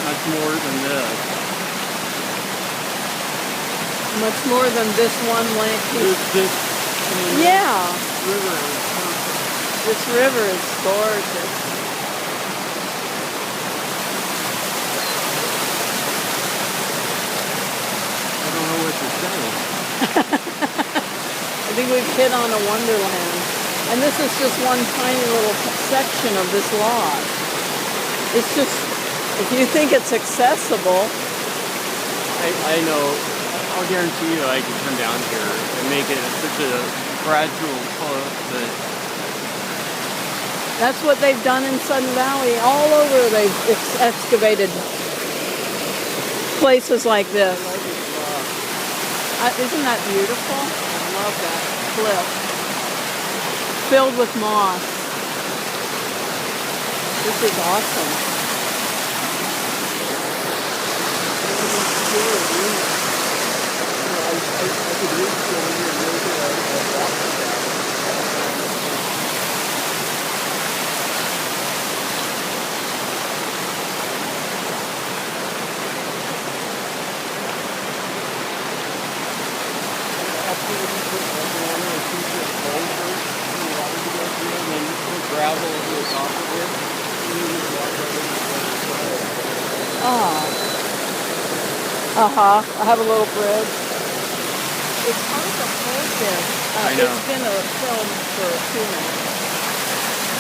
much more than this. Much more than this one lake. Yeah. River is perfect. This river is gorgeous. I don't know what to say. I think we've hit on a wonderland. And this is just one tiny little section of this lot. It's just, if you think it's accessible. I know, I'll guarantee you I could come down here and make it such a gradual slope that... That's what they've done in Sudden Valley. All over they've excavated places like this. Isn't that beautiful? I love that cliff. Filled with moss. This is awesome. I have a little bridge. It's hard to hold this. I know. It's been a film for 2 minutes.